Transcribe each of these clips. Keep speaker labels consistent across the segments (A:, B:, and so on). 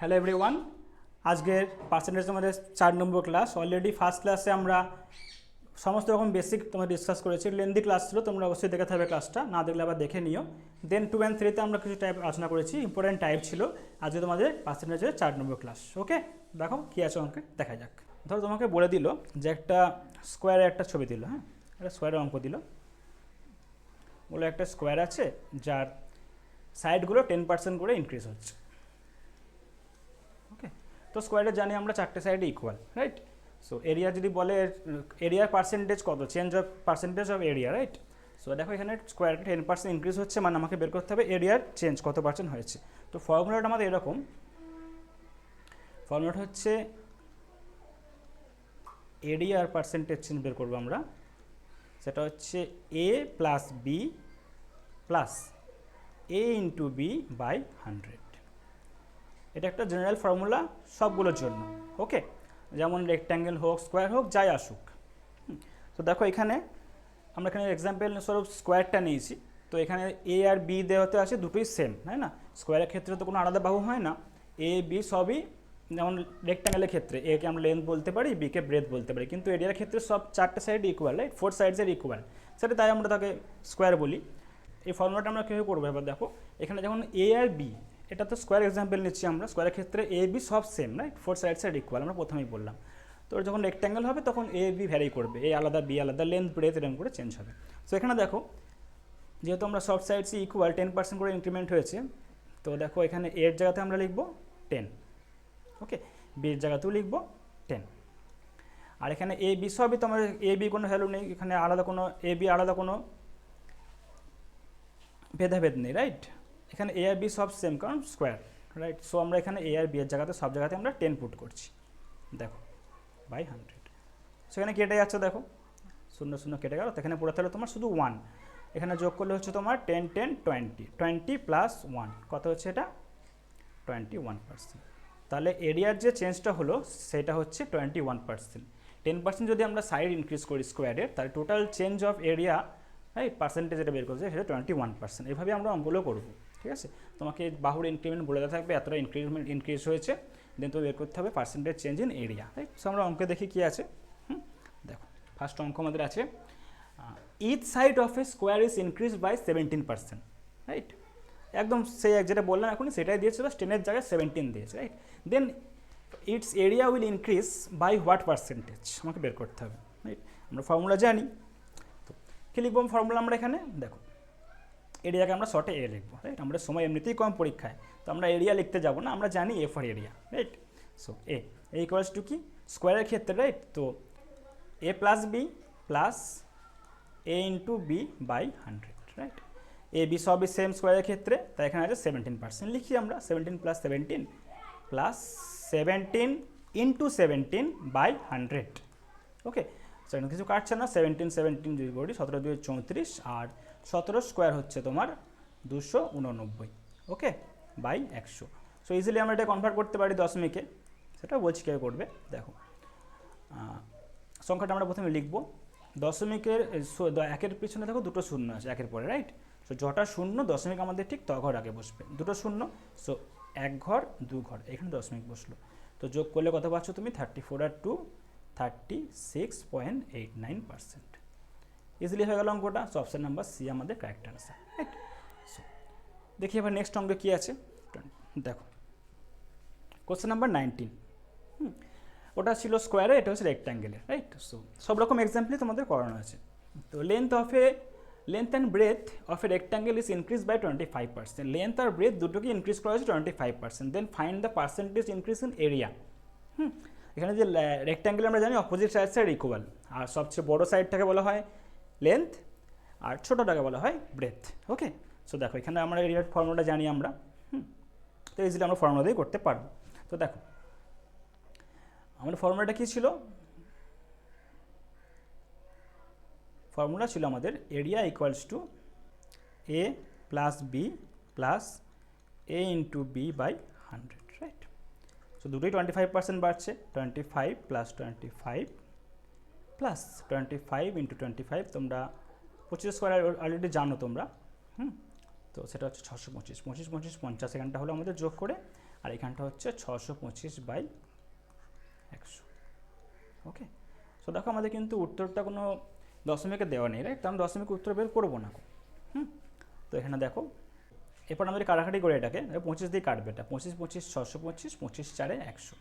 A: Hello everyone, আজকের percentage আমাদের 4 নম্বর class. Already first ক্লাসে আমরা সমস্ত রকম বেসিক তোমরা ডিসকাস করেছি। লেন্দি ক্লাস ছিল, তোমরা অবশ্যই দেখে থাকবে ক্লাসটা, না দেখলে আবার দেখে নিও। দেন 2 and 3তে আমরা কিছু টাইপ আলোচনা করেছি, ইম্পর্টেন্ট টাইপ ছিল। আজকে তোমাদের পার্সেন্টেজের 4 নম্বর ক্লাস। ওকে, দেখো কী আছে অঙ্কে, দেখা যাক। ধরো তোমাকে বলে দিল যে একটা স্কোয়ারের একটা ছবি দিল, হ্যাঁ, একটা স্কোয়ারের অঙ্ক দিল। বলে একটা স্কোয়ার আছে যার সাইডগুলো 10% করে ইনক্রিজ হচ্ছে। ওকে, তো স্কোয়ারে জানি আমরা 4টে সাইডে ইকুয়াল, রাইট? সো এরিয়া যদি বলে এরিয়ার পার্সেন্টেজ কত, change of percentage of area, right? So দেখো এখানে স্কোয়ারে 10% ইনক্রিজ হচ্ছে, মানে আমাকে বের করতে হবে এরিয়ার চেঞ্জ কত পার্সেন্ট হয়েছে। তো ফর্মুলাটা আমাদের এরকম, ফর্মুলাটা হচ্ছে এরিয়ার পার্সেন্টেজ চেঞ্জ বের করবো আমরা। সেটা হচ্ছে A plus B plus A into B by 100। এটা একটা জেনারেল ফর্মুলা সবগুলোর জন্য। ওকে, যেমন রেক্ট্যাঙ্গেল হোক, স্কোয়ার হোক, যাই আসুক। তো দেখো এখানে আমরা এখানে এক্সাম্পল স্বরূপ স্কোয়ারটা নিয়েছি। তো এখানে এ আর বি দেওয়াতে আছে, দুটোই সেম, তাই না? স্কোয়ারের ক্ষেত্রে তো কোনো আলাদা বাহু হয় না, এ বি সবই। যেমন রেক্ট্যাঙ্গেলের ক্ষেত্রে এ কে আমরা লেন্থ বলতে পারি, বি কে ব্রেথ বলতে পারি, কিন্তু এরিয়ার ক্ষেত্রে সব 4টে সাইড ইকুয়াল, রাইট? 4 সাইডসের ইকুয়াল, সেটা তাই আমরা তাকে স্কোয়ার বলি। এই ফর্মুলাটা আমরা কীভাবে করবো এবার দেখো। এখানে যখন এ আর বি, এটা তো স্কোয়ার এক্সাম্পল নিচ্ছি আমরা, স্কোয়ারের ক্ষেত্রে এ বি সব সেম, রাইট? 4 সাইডসের ইকুয়াল আমরা প্রথমেই বললাম। তো যখন রেক্ট্যাঙ্গেল হবে তখন এ বি ভ্যারি করবে, এ আলাদা বি আলাদা, লেন্থ ব্রেথ এরকম করে চেঞ্জ হবে। সো এখানে দেখো যেহেতু আমরা সব সাইডসই ইকুয়াল, 10% করে ইনক্রিমেন্ট হয়েছে। তো দেখো এখানে এর জায়গাতে আমরা লিখবো 10, ওকে, বির জায়গাতেও লিখবো 10। আর এখানে এ বি সবই তো আমাদের এ বি কোনো ভ্যালু নেই, এখানে আলাদা কোনো এ বি আলাদা কোনো ভেদাভেদ নেই, রাইট? এখানে এ আর বি সব সেম, কারণ স্কোয়ার, রাইট? সো আমরা এখানে এ আর বি এর জায়গাতে সব জায়গাতে আমরা 10 পুট করছি, দেখো, বাই 100। সেখানে কেটে যাচ্ছে, দেখো 0 0 কেটে গেল। তো এখানে পড়ে থাকলে তোমার শুধু 1, এখানে যোগ করলে হচ্ছে তোমার 10 10 20, 20 প্লাস 1 কত হচ্ছে, এটা 21%। তাহলে এরিয়ার যে চেঞ্জটা হলো সেটা হচ্ছে 21%। 10% যদি আমরা সাইড ইনক্রিজ করি স্কোয়ারের, তাহলে total change of area, right, percentage যেটা বের করছে সেটা 21%। এভাবে আমরা অঙ্কগুলো করবো, ঠিক আছে? তোমাকে বাহুর ইনক্রিমেন্ট বলে দেওয়া থাকবে, এতটা ইনক্রিজ হয়েছে, দেন তো বের করতে হবে percentage change in area, right? So আমরা অঙ্কে দেখি কী আছে। দেখো ফার্স্ট অঙ্ক আমাদের আছে, each side of a square is increase by 17%, right? একদম সেই যেটা বললাম এখনই সেটাই দিয়েছে, বাস 10-এর জায়গায় 17 দিয়েছে, right? Then its area will increase by what percentage আমাকে বের করতে হবে, রাইট? আমরা ফর্মুলা জানি, তো কী লিখবো ফর্মুলা আমরা এখানে? দেখো এরিয়াকে আমরা শর্টে এ লিখবো, রাইট? আমরা সময় এমনিতেই কম পরীক্ষায়, তো আমরা এরিয়া লিখতে যাবো না, আমরা জানি A for area, right? So A equals to কি স্কোয়ারের ক্ষেত্রে, রাইট? তো A plus B plus A into B by 100, right? A B সবই সেম স্কোয়ারের ক্ষেত্রে, তাই এখানে আছে 17%। লিখি আমরা 17 plus 17 plus 17 into 17 by 100। Okay, সেখানে কিছু কাটছে না, 17 17 যদি করি 17 2 34, আর 17 স্কোয়ার হচ্ছে তোমার 289, ওকে, বাই 100। সো ইজিলি আমরা এটা কনভার্ট করতে পারি দশমিকে, সেটা বলছি কীভাবে করবে। দেখো সংখ্যাটা আমরা প্রথমে লিখবো, দশমিকের একের পিছনে দেখো দুটো শূন্য আছে একের পরে, রাইট? সো যটা শূন্য দশমিক আমাদের ঠিক ঘর আগে বসবে, দুটো শূন্য, সো 1 ঘর 2 ঘর, এখানে দশমিক বসলো। তো যোগ করলে কত পাচ্ছ তুমি? 34 আর 2 36.89%। ইজিলি হয়ে গেল অঙ্কটা। সো অপশান নাম্বার সি আমাদের কারেক্ট আনসার, রাইট? সো দেখি এবার নেক্সট অঙ্কে কী আছে। দেখো কোশ্চেন নাম্বার 19, ওটা ছিল স্কোয়ারে, এটা হচ্ছে রেক্ট্যাঙ্গেলের, রাইট? সো সব রকম এক্সাম্পলই তোমাদের করানো আছে। তো length and breadth of a rectangle is increase by 25%। Length আর ব্রেথ দুটোকে ইনক্রিজ করা হয়েছে 25%। Then find the percentage increase in area. এখানে যে রেক্ট্যাঙ্গেল আমরা জানি অপোজিট সাইড ইকুয়াল, আর সবচেয়ে বড় সাইডটাকে বলা হয় লেন্থ আর ছোটোটাকে বলা হয় ব্রেথ, ওকে? সো দেখো এখানে আমরা এরিয়ার ফর্মুলাটা জানি আমরা, তো ইজিলি আমরা ফর্মুলা দিয়ে করতে পারবো। তো দেখো আমাদের ফর্মুলাটা কী ছিল? ফর্মুলা ছিল আমাদের area equals to A plus B plus A into B by 100, right? So দুটোই 25% বাড়ছে, 25 প্লাস 25 প্লাস 25 ইন্টু 25, তোমরা 25 স্কোয়ার অলরেডি জানো তোমরা, তো সেটা হচ্ছে 625, 25 25 50, এখানটা হলো আমাদের যোগ করে, আর এখানটা হচ্ছে 625/100। ওকে, সো দেখো আমাদের কিন্তু উত্তরটা কোনো দশমিকে দেওয়া নেই, রাইট? তো আমরা দশমিক উত্তর বের করবো না। তো এখানে দেখো এরপর আমাদের কাটাকাটি করে এটাকে 25 দিয়ে কাটবে, এটা 25 25 625, 25 4 100।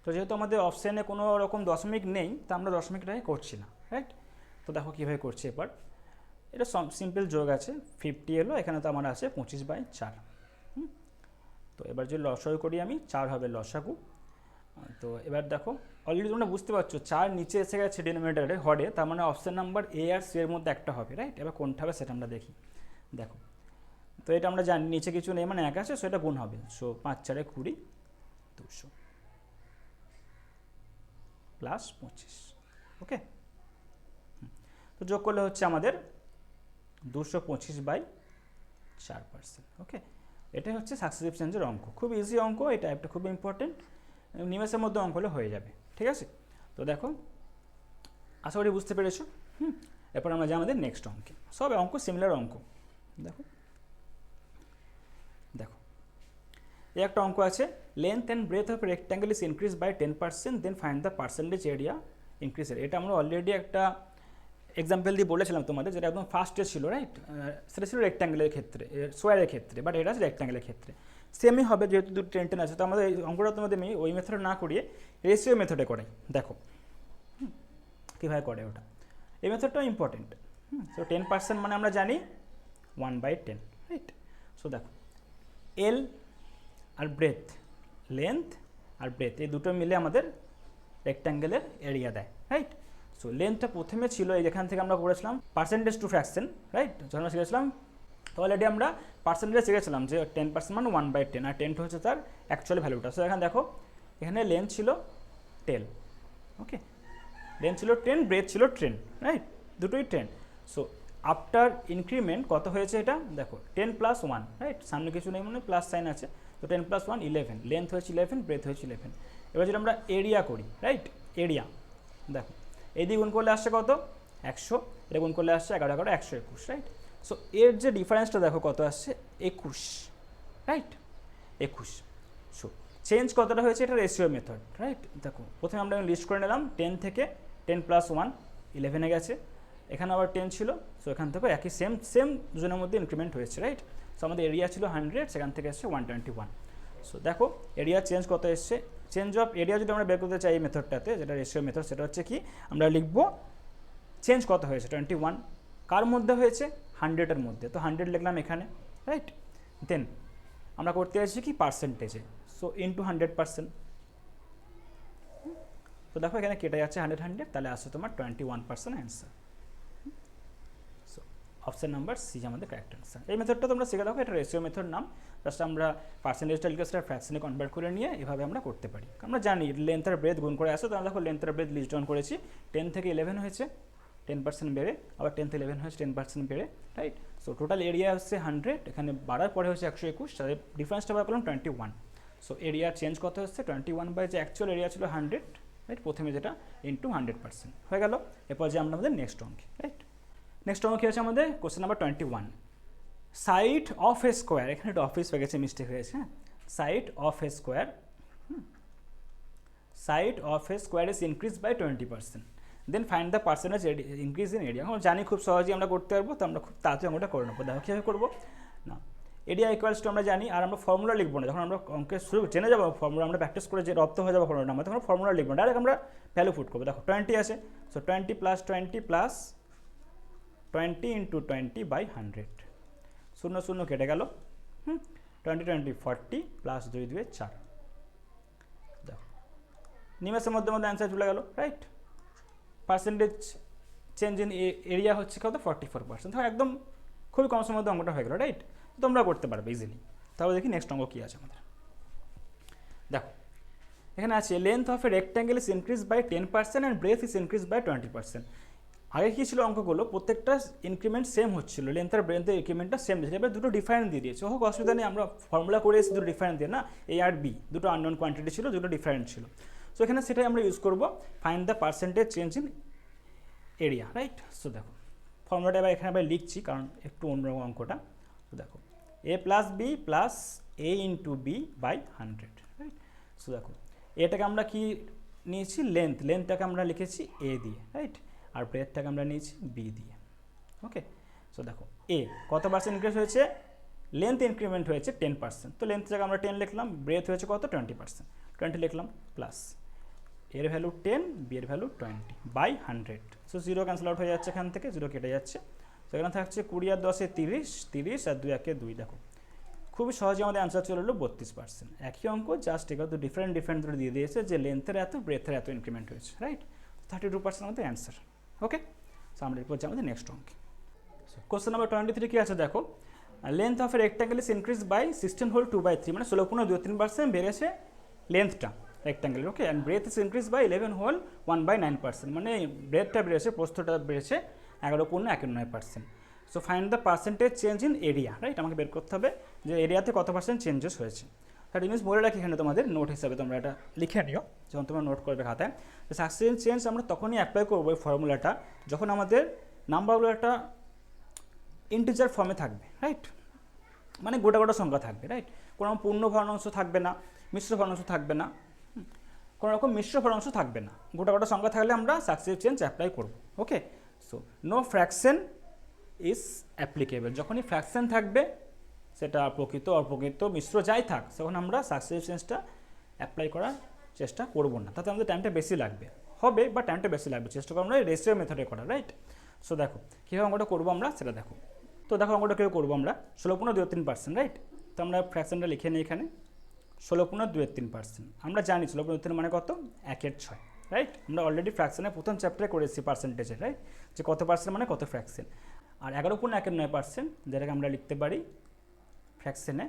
A: তো যেহেতু আমাদের অপশানে কোনো রকম দশমিক নেই, তো আমরা দশমিকটাই করছি না, রাইট? তো দেখো কীভাবে করছি এবার, এটা সিম্পল যোগ আছে, 50 এলো, এখানে তো আমার আছে 25/4। তো এবার যদি লসাগু করি আমি, 4 হবে লসাগু। তো এবার দেখো অলরেডি তোমরা বুঝতে পারছো 4 নিচে এসে গেছে ডিনোমিনেটারে হরে, তার মানে অপশান নাম্বার এ আর সি এর মধ্যে একটা হবে, রাইট? এবার কোনটা হবে সেটা আমরা দেখি। দেখো তো এটা আমরা জানি নিচে কিছু নেই মানে 1 আছে, সো এটা গুণ হবে। So 5 4 20, 200 plus 25। ওকে, তো যোগ করলে হচ্ছে আমাদের 225/4%। ওকে, এটাই হচ্ছে সাকসেসিভ চেঞ্জের অঙ্ক। খুব ইজি অঙ্ক, এটা একটা খুব ইম্পর্টেন্ট, নিমেষের মধ্যে অঙ্ক হলে হয়ে যাবে, ঠিক আছে? তো দেখো আশা করি বুঝতে পেরেছো। এরপর আমরা যাই আমাদের নেক্সট অঙ্কে। সব অঙ্ক সিমিলার অঙ্ক। দেখো দেখো এই একটা অঙ্ক আছে, length and breadth of rectangle is increase by 10%, then find the percentage area ইনক্রিজের। এটা আমরা অলরেডি একটা এক্সাম্পল দিয়ে বলেছিলাম তোমাদের, যেটা একদম ফার্স্টে ছিল, রাইট? সেটা ছিল রেক্ট্যাঙ্গেলের ক্ষেত্রে, স্কোয়ারের ক্ষেত্রে, বাট এটা আছে রেক্ট্যাঙ্গেলের ক্ষেত্রে। সেমই হবে যেহেতু দুটো 10 আছে। তো আমাদের এই অঙ্কটা তোমাদের আমি ওই মেথডে না করিয়ে রেশিও মেথডে করাই। দেখো কীভাবে করে ওটা, এই মেথডটাও ইম্পর্টেন্ট। সো 10% মানে আমরা জানি 1/10, রাইট? সো দেখো এল আর ব্রেথ, লেন্থ আর ব্রেথ, এই দুটো মিলে আমাদের রেক্ট্যাঙ্গেলের এরিয়া দেয়, রাইট? সো লেন্থটা প্রথমে ছিল এই যেখান থেকে আমরা করেছিলাম পার্সেন্টেজ টু ফ্র্যাকশন, রাইট? যখন আমরা শিখেছিলাম তো অলরেডি আমরা পার্সেন্টেজ শিখেছিলাম যে 10% মানে 1/10, আর 10 হচ্ছে তার অ্যাকচুয়াল ভ্যালুটা। সো এখানে দেখো এখানে লেন্থ ছিল 10, ওকে, লেন্থ ছিল 10, ব্রেথ ছিল 10, রাইট? দুটোই 10। সো আফটার ইনক্রিমেন্ট কত হয়েছে এটা দেখো, 10 + 1, রাইট? সামনে কিছু নেই মানে প্লাস সাইন আছে। তো 10 + 1 11, লেন্থ হয়েছে 11, ব্রেথ হয়েছে 11। এবার যদি আমরা এরিয়া করি, রাইট? এরিয়া দেখো এই দিয়ে গুণ করলে আসছে কত, 100, এটা গুণ করলে আসছে 11 11 121, রাইট? সো এর যে ডিফারেন্সটা দেখো কত আসছে, 21, রাইট? 21। সো চেঞ্জ কতটা হয়েছে, এটা রেশিও মেথড, রাইট? দেখো প্রথমে আমরা লিস্ট করে নিলাম 10 থেকে 10 + 1 11 গেছে, এখানে আবার 10 ছিল। সো এখান থেকে একই সেম দুজনের মধ্যে ইনক্রিমেন্ট হয়েছে, রাইট? সো আমাদের এরিয়া ছিল 100, সেখান থেকে এসছে 121। সো দেখো এরিয়া চেঞ্জ কত এসছে, চেঞ্জ অফ এরিয়া যদি আমরা বের করতে চাই এই মেথডটাতে, যেটা রেশিও মেথড, সেটা হচ্ছে কি আমরা লিখবো চেঞ্জ কত হয়েছে 21, কার মধ্যে হয়েছে 100-এর মধ্যে। তো 100 লিখলাম এখানে, রাইট? দেন আমরা করতে চাইছি কি পার্সেন্টেজে, সো ইন্টু 100%। তো দেখো এখানে কেটে যাচ্ছে 100 100, তাহলে আসছে তোমার 21% answer. So option number C আমাদের কারেক্ট অ্যান্সার। এই মেথডটা তোমরা শিখে দেখো, এটা রেশিও মেথড নাম। জাস্ট আমরা পার্সেন্টেজটা লিখে সেটা ফ্র্যাকশনে কনভার্ট করে নিয়ে এভাবে আমরা করতে পারি। আমরা জানি লেন্থ আর ব্রেথ গুণ করে আসে, তো আমরা দেখো লেন্থ আর ব্রেথ লিস্ট ডাউন করেছি, 10 থেকে 11 হয়েছে 10% বেড়ে, আবার 10 থেকে 11 হয়েছে 10% বেড়ে, রাইট? সো টোটাল এরিয়া হচ্ছে 100, এখানে বাড়ার পরে হচ্ছে 121, তাদের ডিফারেন্সটা বার করলাম 21। সো এরিয়া চেঞ্জ কত হচ্ছে 21 বাই যে অ্যাকচুয়াল এরিয়া ছিল 100, রাইট? প্রথমে যেটা ইন্টু 100% হয়ে গেল। এরপর যে আমরা আমাদের নেক্সট অঙ্কে, রাইট? নেক্সট অঙ্ক কী হচ্ছে আমাদের, question number 21, side of a square, এখানে একটা অফিস হয়ে গেছে, মিস্টেক হয়েছে, হ্যাঁ? Side of a square, side of a square is increase by 20%, then find the percentage increase in area. আমরা জানি খুব সহজেই আমরা করতে পারবো, তো আমরা খুব তাড়াতাড়ি অঙ্কটা করে নেবো। দেখো কীভাবে করবো না, এরিয়া ইকুয়ালস টু আমরা জানি, আর আমরা ফর্মুলা লিখবো না। যখন আমরা অঙ্কের শুরু জেনে যাবো ফর্মুলা, আমরা প্র্যাকটিস করে যে রপ্ত হয়ে যাবো ফর্মুলা আমরা, তখন ফর্মুলা লিখবো না, ডাইরেক্ট আমরা ভ্যালু পুট করবো। দেখো 20 আছে, সো 20 + 20 + 20 × 20/100, 0 0 কেটে গেল, 20 20 40 + 2 2 4। দেখো নিমেষের মধ্যে অ্যান্সার চলে গেল, right? Percentage change in area হচ্ছে কত 44%। তো একদম খুবই কম সময়ের মধ্যে অঙ্কটা হয়ে গেল, রাইট? তোমরা করতে পারবে ইজিলি। তাহলে দেখি নেক্সট অঙ্ক কী আছে আমাদের। দেখো এখানে আছে length of a rectangle is increase by 10% and breadth is increase by 20%। আগে কী ছিল অঙ্কগুলো, প্রত্যেকটা ইনক্রিমেন্ট সেম হচ্ছিল, লেন্থ আর ব্রেথের ইনক্রিমেন্টটা সেম দিয়েছে, এবার দুটো ডিফারেন্ট দিয়ে দিয়েছে। হোক অসুবিধা নেই, আমরা ফর্মুলা করে এসে দুটো ডিফারেন্ট দিয়ে না, এ আর বি দুটো আননোন কোয়ান্টিটি ছিল, দুটো ডিফারেন্ট ছিল। সো এখানে সেটাই আমরা ইউজ করবো, find the percentage change in area, right? So দেখো ফর্মুলাটা এবার এখানে লিখছি, কারণ একটু অন্যরকম অঙ্কটা। তো দেখো a + b + A into B by 100, right. So দেখো এটাকে আমরা কি নিয়েছি, লেন্থটাকে আমরা লিখেছি এ দিয়ে, রাইট, আর ব্রেথটাকে আমরা নিয়েছি বি দিয়ে। ওকে, সো দেখো এ কত পার্সেন্ট ইনক্রিজ হয়েছে, লেন্থ ইনক্রিমেন্ট হয়েছে 10%, তো লেন্থ থেকে আমরা 10 লিখলাম, ব্রেথ হয়েছে কত 20%, 20 লিখলাম, প্লাস এর ভ্যালু 10, বি এর value 20 by 100। So 0 cancel out হয়ে যাচ্ছে, এখান থেকে 0 কেটে যাচ্ছে। তো এখানে থাকছে 20 আর 10 30, 30 আর 2 একে 2। দেখো খুবই সহজে আমাদের অ্যান্সার চলে এলো 32%। একই অঙ্ক, জাস্ট এগুলো তো ডিফারেন্ট ধরে দিয়ে দিয়েছে যে লেন্থের এত, ব্রেথের এত ইনক্রিমেন্ট হয়েছে, রাইট। 32% আমাদের অ্যান্সার। ওকে, সো আমরা এরপর যাই আমাদের নেক্সট অঙ্কে। কোশ্চেন নাম্বার 23 কি আছে দেখো, length of a rectangle is increase by 16 whole 2/3, মানে 16.23% বেড়েছে লেন্থটা রেক্ট্যাঙ্গেলের। Okay, and breadth is increase by 11 whole 1/9%, মানে ব্রেথটা বেড়েছে, প্রস্থটা বেড়েছে 11.19%। So find the percentage change in area, right, আমাকে বের করতে হবে যে এরিয়াতে কত পার্সেন্ট চেঞ্জেস হয়েছে। দ্যাট মিনস বলে রাখি এখানে তোমাদের নোট হিসাবে তোমরা এটা লিখে নিও যখন তোমরা নোট করবে খাতায়। সাকসেস চেঞ্জ আমরা তখনই অ্যাপ্লাই করবো এই ফর্মুলাটা যখন আমাদের নাম্বারগুলো একটা ইন্টিজার ফর্মে থাকবে, রাইট, মানে গোটা গোটা সংখ্যা থাকবে, রাইট, কোনো পূর্ণ ভগ্নাংশ থাকবে না, মিশ্র ভগ্নাংশ থাকবে না, কোনো রকম মিশ্র ভগ্নাংশ থাকবে না, গোটা গোটা সংখ্যা থাকলে আমরা সাকসেসিভ চেঞ্জ অ্যাপ্লাই করব। Okay, so no fraction is applicable, যখনই ফ্র্যাকশন থাকবে সেটা প্রকৃত অপ্রকৃত মিশ্র যাই থাক, তখন আমরা সাকসেসিভ চেঞ্জটা অ্যাপ্লাই করার চেষ্টা করব না, তাতে আমাদের টাইমটা বেশি লাগবে, হবে বা টাইমটা বেশি লাগবে, চেষ্টা করবো আমরা রেশিও মেথডে করা, রাইট। সো দেখো কীভাবে অঙ্কটা করবো আমরা সেটা দেখো। তো দেখো অঙ্কটা কীভাবে করবো আমরা, 16.23%, রাইট। তো আমরা ফ্র্যাকশনটা লিখে নিই এখানে 16.23%। আমরা জানি 16.23 মানে কত, 1/6, রাইট। আমরা অলরেডি ফ্র্যাকশনের প্রথম চ্যাপ্টারে করেছি পার্সেন্টেজে, রাইট, যে কত পার্সেন্ট মানে কত ফ্র্যাকশন। আর 11.19%, যেটাকে আমরা লিখতে পারি ফ্র্যাকশনে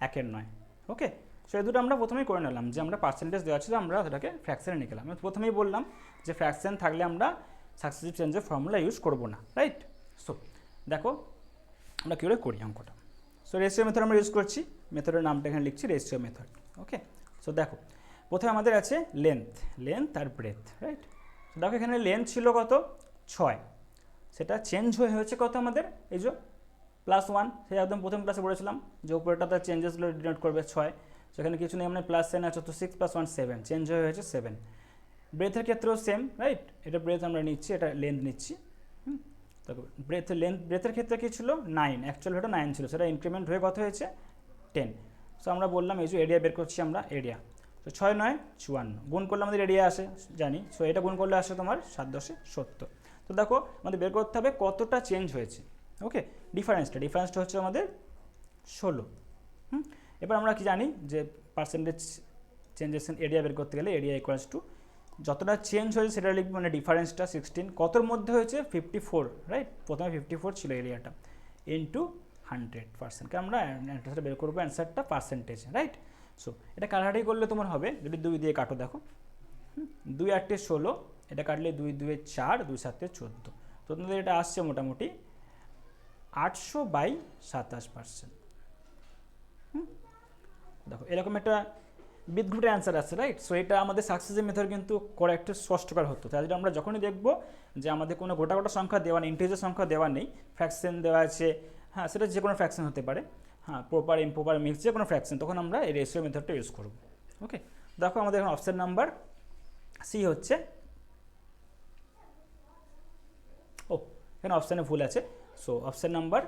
A: 1/9। ওকে, সো এই দুটো আমরা প্রথমেই করে নিলাম যে আমরা পার্সেন্টেজ দেওয়া ছিল, আমরা সেটাকে ফ্র্যাকশনে নিয়ে গেলাম। আমি প্রথমেই বললাম যে ফ্র্যাকশন থাকলে আমরা সাকসেসিভ চেঞ্জের ফর্মুলা ইউজ করবো না, রাইট। সো দেখো আমরা কী করে করি অঙ্কটা। সো রেশিও মেথড আমরা ইউজ করছি, মেথডের নামটা এখানে লিখছি রেশিও মেথড। ওকে, সো দেখো প্রথমে আমাদের আছে লেন্থ আর ব্রেথ, রাইট। তো দেখো এখানে লেন্থ ছিল কত 6, সেটা চেঞ্জ হয়েছে কত আমাদের, এই যে +1, সেই একদম প্রথম ক্লাসে বলেছিলাম যে উপরেটা তার চেঞ্জেসগুলো ডিনোট করবে 6, সেখানে কিছু নেই, মানে +10 আছে, তো 6 + 1 7, চেঞ্জ হয়েছে 7। ব্রেথের ক্ষেত্রেও সেম, রাইট, এটা ব্রেথ আমরা নিচ্ছি, এটা লেন্থ নিচ্ছি। দেখো ব্রেথের ক্ষেত্রে কী ছিল 9, অ্যাকচুয়াল ভ্যালু 9 ছিল, সেটা ইনক্রিমেন্ট হয়ে কত হয়েছে 10। সো আমরা বললাম এই যে এরিয়া বের করছি আমরা, এরিয়া, তো 6 9 54, গুণ করলে আমাদের এরিয়া আসে জানি। সো এটা গুণ করলে আসে তোমার 7 10 70। তো দেখো আমাদের বের করতে হবে কতটা চেঞ্জ হয়েছে। ওকে, ডিফারেন্সটা হচ্ছে আমাদের 16। এবার আমরা কি জানি যে পার্সেন্টেজ চেঞ্জেস ইন এরিয়া বের করতে গেলে এরিয়া ইকুয়ালস টু যতটা চেঞ্জ হয়েছে সেটা লিখবো, মানে ডিফারেন্সটা 16, কতর মধ্যে হয়েছে 54, রাইট, প্রথমে 54 ছিল এরিয়াটা, ইন্টু 100%, আমরা অ্যান্সারটা বের করবো, অ্যান্সারটা পার্সেন্টেজ, রাইট। সো এটা কাটাকাটি করলে তোমার হবে, যদি 2 দিয়ে কাটো, দেখো 2 8 16, এটা কাটলে 2 2 4, 2 7 14, তো তোমাদের এটা আসছে মোটামুটি 800/27%। দেখো এরকম একটা বিদঘুটে অ্যান্সার আছে, রাইট। সো এটা আমাদের সাকসেসিভ মেথড কিন্তু করা একটু স্পষ্টকর হতো, তাহলে আমরা যখনই দেখবো যে আমাদের কোনো গোটা সংখ্যা দেওয়া নেই, ইন্টিজার সংখ্যা দেওয়া নেই, ফ্র্যাকশন দেওয়া আছে, হ্যাঁ সেটা যে কোনো ফ্র্যাকশন হতে পারে, হ্যাঁ প্রপার ইমপ্রপার মিক্স যে কোনো ফ্র্যাকশন, তখন আমরা এই রেশিও মেথডটা ইউজ করব। ওকে, দেখো আমাদের এখন অপশন নাম্বার সি হচ্ছে, ও এখানে অপশানে ভুল আছে, সো অপশান নাম্বার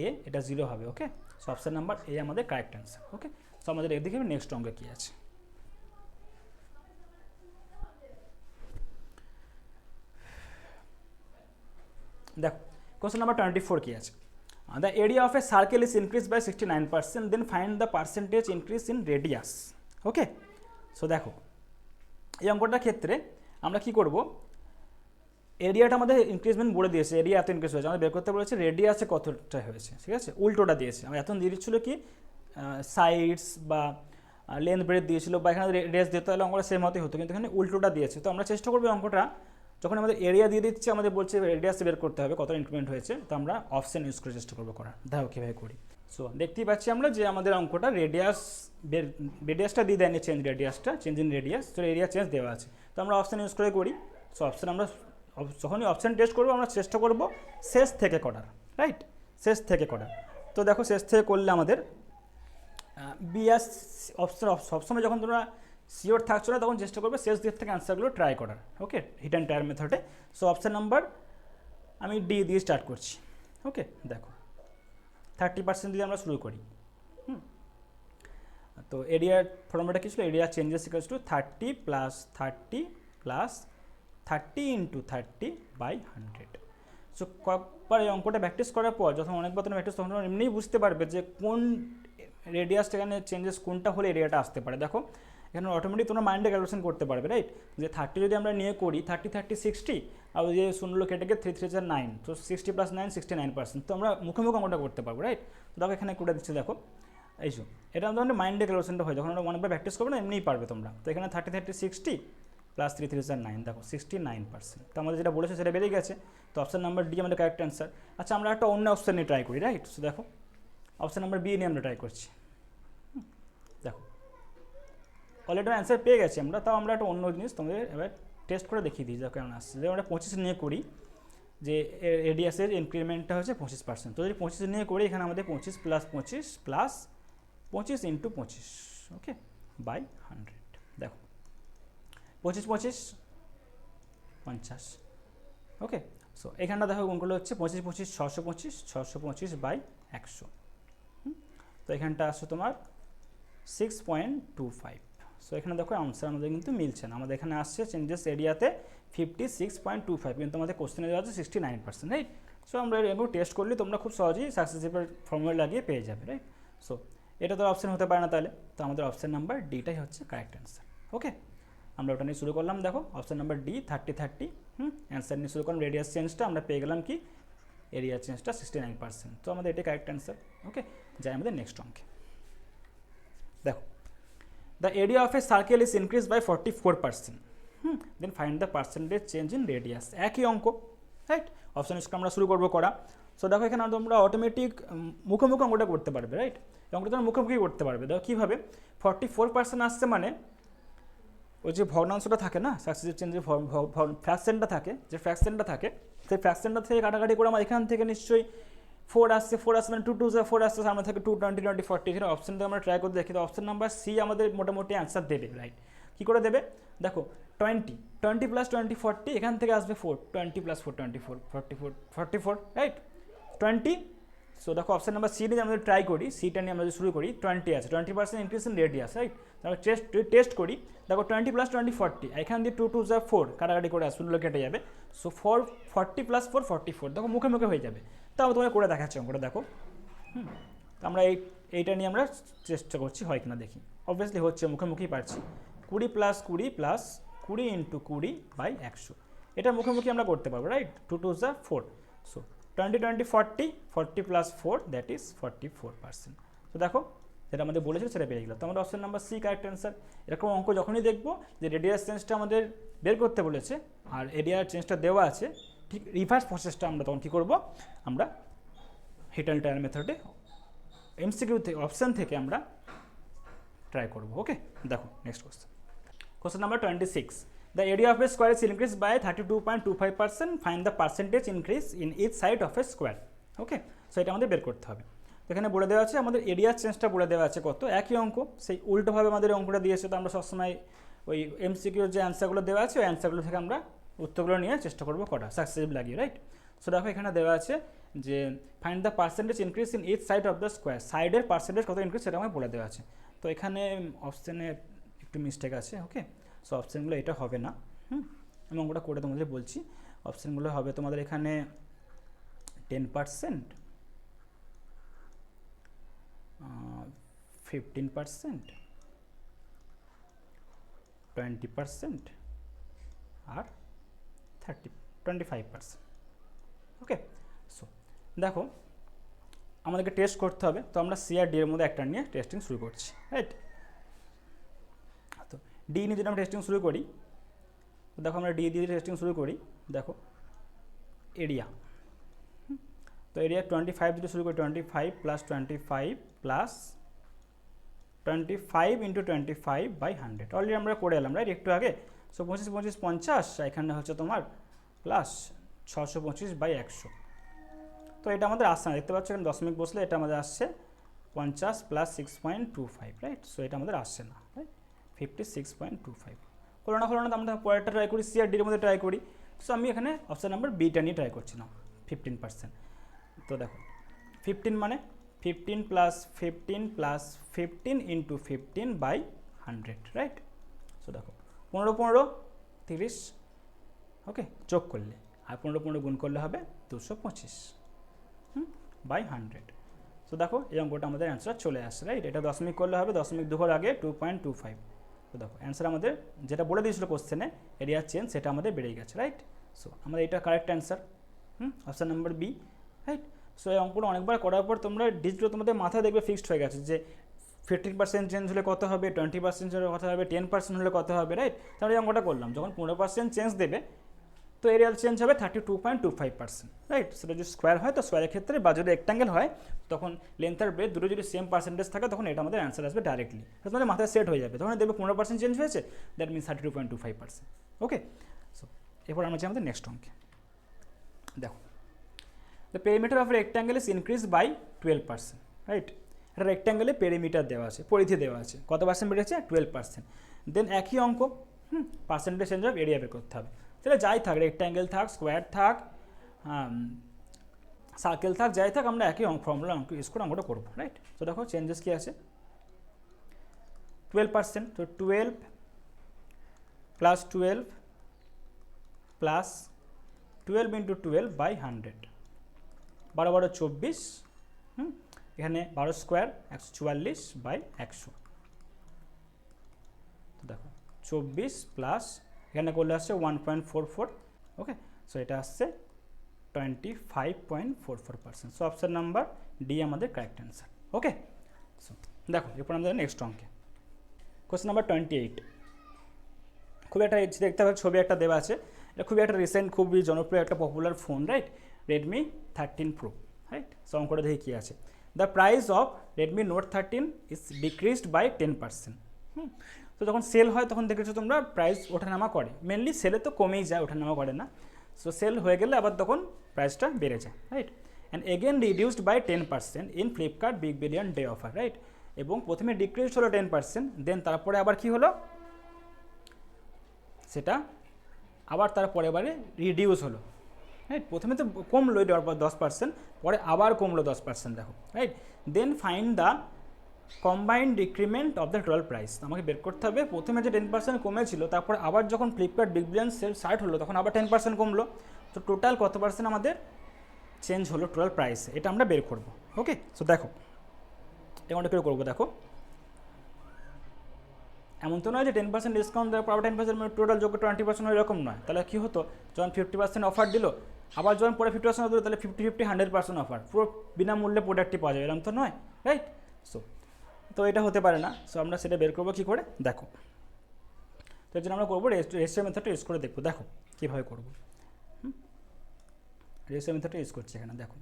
A: এ, এটা 0 হবে। ওকে, সো অপশান নাম্বার এ আমাদের কারেক্ট অ্যান্সার। ওকে, সো আমাদের এদিকে নেক্সট অঙ্কে কী আছে, দেখো কোশ্চেন নাম্বার 24 কী আছে, the area of a circle is increase by 69%, then find the percentage increase in radius. Okay, so দেখো এই অঙ্কটার ক্ষেত্রে আমরা কি করব, এরিয়াটা আমাদের ইনক্রিজমেন্ট বলে দিয়েছে, এরিয়া এত ইনক্রিজ হয়েছে, আমাদের বের করতে বলেছে রেডিয়াসে কতটা হয়েছে, ঠিক আছে, উল্টোটা দিয়েছে। আমরা এত দিয়ে দিচ্ছিল কি সাইডস বা লেন্থ ব্রেথ দিয়েছিল, বা এখানে রেডিয়াস দিতে হলে অঙ্কটা সেম মতোই হতো, কিন্তু এখানে উল্টোটা দিয়েছে। তো আমরা চেষ্টা করবো অঙ্কটা যখন আমাদের এরিয়া দিয়ে দিচ্ছে, আমাদের বলছে রেডিয়াস বের করতে হবে কত ইনক্রিমেন্ট হয়েছে, তো আমরা অপশন ইউজ করে চেষ্টা করবো করার। দেখো কীভাবে করি। সো দেখতেই পাচ্ছি আমরা যে আমাদের অঙ্কটা রেডিয়াসটা দিয়ে দেয়নি, চেঞ্জ ইন রেডিয়াস, তো এরিয়া চেঞ্জ দেওয়া আছে, তো আমরা অপশন ইউজ করে করি। সো অপশন আমরা যখনই অপশান টেস্ট করবো আমরা চেষ্টা করব শেষ থেকে করার, রাইট, শেষ থেকে করার। তো দেখো শেষ থেকে করলে আমাদের বি আর অপশন সবসময় যখন তোমরা শিওর থাকছো না তখন চেষ্টা করবে শেষ দিক থেকে অ্যান্সারগুলো ট্রাই করার, ওকে, হিট অ্যান্ড ট্রায়াল মেথডে। সো অপশান নাম্বার আমি ডি দিয়ে স্টার্ট করছি, ওকে। দেখো 30% দিয়ে আমরা শুরু করি। তো এরিয়ার ফর্মুলাটা কী ছিল, area changes equals to 30 plus 30 plus 30 into 30 by 100। So কয়েকবার এই অঙ্কটা প্র্যাকটিস করার পর যখন অনেকবার তুমি প্র্যাকটিস তখন তোমরা এমনিই বুঝতে পারবে যে কোন রেডিয়াসটা এখানে চেঞ্জেস কোনটা হলে এরিয়াটা আসতে পারে। দেখো এখানে অটোমেটিক তোমরা মাইন্ডে ক্যালকুলেশন করতে পারবে, রাইট, যে 30 যদি আমরা নিয়ে করি 30 30 60, আর ওই যে শূন্য কেটে গিয়ে 3 3 9, তো 60 প্লাস 9 69%। তো আমরা মুখে অঙ্কটা করতে পারবো, রাইট। তো দেখো এখানে করে দিচ্ছি, দেখো এই যে এটা আমাদের মাইন্ডে ক্যালকুলেশনটা হয়, যখন আমরা অনেকবার প্র্যাকটিস করবো না এমনিই পারবে তোমরা। তো এখানে 30 30 60 প্লাস 3 3 9, দেখো 69%। তো আমাদের যেটা বলেছে সেটা বেরিয়ে গেছে। তো অপশান নাম্বার ডি আমাদের কারেক্ট অ্যান্সার। আচ্ছা আমরা একটা অন্য অপশান নিয়ে ট্রাই করি, রাইট। সো দেখো অপশান নাম্বার বি নিয়ে আমরা ট্রাই করছি। দেখো অলরেডি অ্যান্সার পেয়ে গেছি আমরা, তাও আমরা একটা অন্য জিনিস তোমাদের এবার টেস্ট করে দেখিয়ে দিই, যা কেমন আসছে। যদি আমরা 25 নিয়ে করি, যে রেডিয়াসের ইনক্রিমেন্টটা হচ্ছে 25%। তো যদি 25 নিয়ে করি, এখানে আমাদের 25 plus 25 plus 25 into 25, okay, by 100। দেখো 25 25 50, ওকে। সো এখানটা দেখো কোনগুলো হচ্ছে 25 25 625, 625 বাই 100। তো এখানটা আসছে তোমার 6.25। সো এখানে দেখো আনসার আমাদের কিন্তু মিলছে না, আমাদের এখানে আসছে চেঞ্জেস এরিয়াতে 56.25, কিন্তু আমাদের কোশ্চেনে দেওয়া আছে 69%, রাইট। সো আমরা এগুলো টেস্ট করলে তোমরা খুব সহজেই সাকসেসিভের ফর্মুলা লাগিয়ে পেয়ে যাবে, রাইট। সো এটা তো অপশান হতে পারে না, তাহলে তো আমাদের অপশান নাম্বার ডিটাই হচ্ছে কারেক্ট অ্যান্সার, ওকে। আমরা ওটা নিয়ে শুরু করলাম, দেখো অপশান নাম্বার ডি 30 30, অ্যান্সার নিয়ে শুরু করলাম। রেডিয়াস চেঞ্জটা আমরা পেয়ে গেলাম কি, এরিয়া চেঞ্জটা 69%। তো আমাদের এটাই কারেক্ট অ্যান্সার, ওকে। যাই আমাদের নেক্সট অঙ্কে। দেখো the area of a circle is increase by 44%, then find the percentage change in radius. একই অঙ্ক, রাইট। অপশান স্কোর আমরা শুরু করবো করা। সো দেখো এখানে তোমরা অটোমেটিক মুখোমুখি অঙ্কটা করতে পারবে, রাইট। অঙ্কটা তোমরা মুখোমুখি করতে পারবে। দেখো কীভাবে 44% আসছে, মানে ওই যে ভগ্নাংশটা থাকে না, সাকসেসিভ চেঞ্জের ফ্র্যাকশনটা থাকে, যে ফ্র্যাকশনটা থাকে সেই ফ্র্যাকশনটা থেকে কাটাকাটি করে আমার এখান থেকে নিশ্চয়ই 4 আসছে, 4 আসছে মানে 2 2 4 আসছে, আমরা থাকে 2 20 20 40। এখানে অপশানটা আমরা ট্রাই করে দেখি। তো অপশান নাম্বার সি আমাদের মোটামুটি অ্যান্সার দেবে, রাইট। কী করে দেবে, দেখো 20 প্লাস 20 40, এখান থেকে আসবে 4, 20 প্লাস 4 24 44, রাইট, 20। সো দেখো অপশান নাম্বার সি নিয়ে আমরা ট্রাই করি, সিটা নিয়ে আমরা যদি শুরু করি 20 আছে, 20% ইনক্রিজ ইন রেডিয়াস, রাইট। আমরা টেস্ট করি, দেখো 20 প্লাস 20 40, এখান দিয়ে 2 2 4 কাটাকাটি করে আসবে, কেটে যাবে। সো 40 প্লাস 4 44, দেখো মুখে মুখে হয়ে যাবে। তাও তোমার করে দেখাচ্ছি অঙ্কটা, দেখো। তো আমরা এইটা নিয়ে আমরা চেষ্টা করছি হয় কিনা দেখি। অবভিয়াসলি হচ্ছে, মুখোমুখি পারছি। 20 প্লাস 20 প্লাস 20 ইন্টু 20 বাই 100, এটা মুখোমুখি আমরা করতে পারবো, right. 2 2 4, so 20 20 40, 40 plus 4 that is 44%। তো দেখো যেটা আমাদের বলেছিল সেটা পেয়ে গেল। তো আমাদের option number C correct answer. এরকম অঙ্ক যখনই দেখবো যে রেডিয়াস চেঞ্জটা আমাদের বের করতে বলেছে আর এরিয়ার চেঞ্জটা দেওয়া আছে, ঠিক রিভার্স প্রসেসটা আমরা তখন কী করবো, আমরা হিট অ্যান্ড ট্রায়াল মেথডে এমসিকিউ থেকে অপশান থেকে আমরা ট্রাই করবো, ওকে। দেখো next question number 26, the area of a square is increased by 32.25%, find the percentage increase in each side of a square, okay. So এটা আমাদের বের করতে হবে। তো এখানে বলে দেওয়া আছে আমাদের এরিয়ার চেঞ্জটা বলে দেওয়া আছে কত, একই অঙ্ক, সেই উল্টোভাবে আমাদের অঙ্কটা দিয়েছে। তো আমরা সবসময় ওই এমসিকিউর যে অ্যান্সারগুলো দেওয়া আছে ওই অ্যান্সারগুলো থেকে আমরা উত্তরগুলো নিয়ে চেষ্টা করবো করা সাকসেসিভ লাগিয়ে, রাইট। সো দেখো এখানে দেওয়া আছে যে find the percentage increase in each side of the square, সাইডের পার্সেন্টেজ কত ইনক্রিজ সেটা আমাকে বলে দেওয়া আছে। তো এখানে অপশানে একটু মিস্টেক আছে, ওকে। সো অপশানগুলো এটা হবে না, আমি অঙ্কটা করে তোমাদের বলছি। অপশানগুলো হবে তোমাদের এখানে 10%, 15%, 20% আর 25%, ওকে। সো দেখো আমাদেরকে টেস্ট করতে হবে, তো আমরা সি আর ডি এর মধ্যে একটা নিয়ে টেস্টিং শুরু করছি, রাইট। তো ডি নিয়ে যদি আমরা টেস্টিং শুরু করি, তো দেখো আমরা ডি দিয়ে টেস্টিং শুরু করি। দেখো এরিয়া, তো এরিয়া 25 যদি শুরু করি, 25 plus 25 plus 25 into 25 by 100, already আমরা করে এলাম, রাইট, একটু আগে। সো 25 25 50, এখানে হচ্ছে তোমার প্লাস 625 বাই 100। তো এটা আমাদের আসছে না, দেখতে পাচ্ছ এখানে দশমিক বসলে এটা আমাদের আসছে 50 প্লাস 6.25, রাইট। সো এটা আমাদের আসছে না, রাইট, 56.25। হলো না আমরা পরেরটা ট্রাই করি, সি আর ডির মধ্যে ট্রাই করি। সো আমি এখানে অপশান নাম্বার বিটা নিয়ে ট্রাই করছিলাম, 15%। তো দেখো 15 মানে 15 plus 15 plus 15 into 15 by 100, right. So দেখো 15 15 30, ওকে, যোগ করলে আর 15 15 গুণ করলে হবে 225 বাই 100। সো দেখো এই অঙ্কটা আমাদের অ্যান্সার চলে আসছে, রাইট। এটা দশমিক করলে হবে, দশমিক দুঘর আগে 2.25। তো দেখো অ্যান্সার আমাদের যেটা বলে দিয়েছিল কোশ্চেনে এরিয়া চেঞ্জ, সেটা আমাদের বেড়ে গেছে, রাইট। সো আমাদের এটা correct answer, option number B, right. So এই অঙ্কটা অনেকবার করার পর তোমরা ডিজিটগুলো তোমাদের মাথায় দেখবে ফিক্সড হয়ে গেছে যে 15% চেঞ্জ হলে কত হবে, 20% হলে কত হবে, 10% হলে কত হবে, রাইট। তাহলে এই অঙ্কটা করলাম, যখন 15% চেঞ্জ দেবে তো এরিয়াল চেঞ্জ হবে 32.25%, রাইট। সেটা যদি স্কোয়ার হয় তো স্কোয়ারের ক্ষেত্রে, বা যদি রেক্ট্যাঙ্গেল হয় তখন লেন্থ আর ব্রেথ দুটো যদি সেম পার্সেন্টেজ থাকে তখন এটা আমাদের অ্যান্সার আসবে ডাইরেক্টলি, তোমাদের মাথায় সেট হয়ে যাবে। তখন দেখবে 15% চেঞ্জ হয়েছে, দ্যাট মিনস 32.25%, ওকে। সো এরপর আমরা আমাদের নেক্সট অঙ্কে দেখো, the perimeter of rectangle is increase by 12%, right. এটা রেক্ট্যাঙ্গেলে পেরিমিটার দেওয়া আছে, পরিধি দেওয়া আছে, কত পার্সেন্ট বেড়েছে, 12%। দেন একই অঙ্ক পার্সেন্টেজ চেঞ্জ অফ এরিয়া বের করতে হবে। তাহলে যাই থাক, রেক্ট্যাঙ্গেল থাক, স্কোয়ার থাক, সার্কেল থাক, যাই থাক, আমরা একই ফর্মুলা অঙ্ক ইউজ করে অঙ্কটা করবো, রাইট। তো দেখো চেঞ্জেস কী আছে, 12%, তো 12 প্লাস 12 প্লাস 12 ইন্টু 12 বাই 100, 12 12 24, এখানে 12 স্কোয়ার 144 বাই 100। তো দেখো 24 প্লাস এখানে করলে আসছে 1.44, ওকে। সো এটা আসছে 25.44%। সো অপশান নাম্বার ডি আমাদের কারেক্ট অ্যান্সার, ওকে। সো দেখো এরপর আমাদের নেক্সট অঙ্কে কোয়েশ্চেন নাম্বার 28। খুব একটা দেখতে পাচ্ছি ছবি একটা দেওয়া আছে, এটা খুবই একটা রিসেন্ট, খুবই জনপ্রিয় একটা popular phone, right, Redmi 13 Pro, right. So অঙ্কটা দেখি কী আছে, the price of Redmi Note 13 is decreased by 10%। তো যখন সেল হয় তখন দেখেছো তোমরা প্রাইস ওঠানামা করে, মেনলি সেলে তো কমেই যায়, ওঠানামা করে না। সো সেল হয়ে গেলে আবার তখন প্রাইসটা বেড়ে যায়, right. And again reduced by 10% in Flipkart big billion day offer, right. এবং প্রথমে ডিক্রিজ হলো 10%, দেন তারপরে আবার কি হলো, সেটা আবার তারপরে এবারে রিডিউস হলো, রাইট। প্রথমে তো কমলো 10%, পরে আবার কমলো 10%, দেখো, right. Then find the combined decrement of the total price. আমাকে বের করতে হবে প্রথমে যে 10% কমেছিল, তারপর আবার যখন Flipkart big billion sale start হলো তখন আবার 10% কমলো, তো টোটাল কত পার্সেন্ট আমাদের চেঞ্জ হলো টোটাল প্রাইসে, এটা আমরা বের করবো, ওকে। সো দেখো এমনটা করে করবো, দেখো এমন তো নয় যে 10% ডিসকাউন্ট দেওয়ার পর আবার 10% টোটাল যোগ্য 20% এরকম নয়। তাহলে কী হতো, যখন 50% অফার দিল, আবার যখন পরে 50% দিল, তাহলে 50-50 100% অফার, পুরো বিনামূল্যে প্রোডাক্টটি পাওয়া যাবে, এরকম তো নয়, রাইট। সো তো এটা হতে পারে না। সো আমরা সেটা বের করবো কী করে, দেখো। তো এর জন্য আমরা করবো রেশিও মেথডটা ইউজ করে দেখবো, দেখো কীভাবে করবো। রেশিও মেথডটা ইউজ করছি এখানে, দেখো,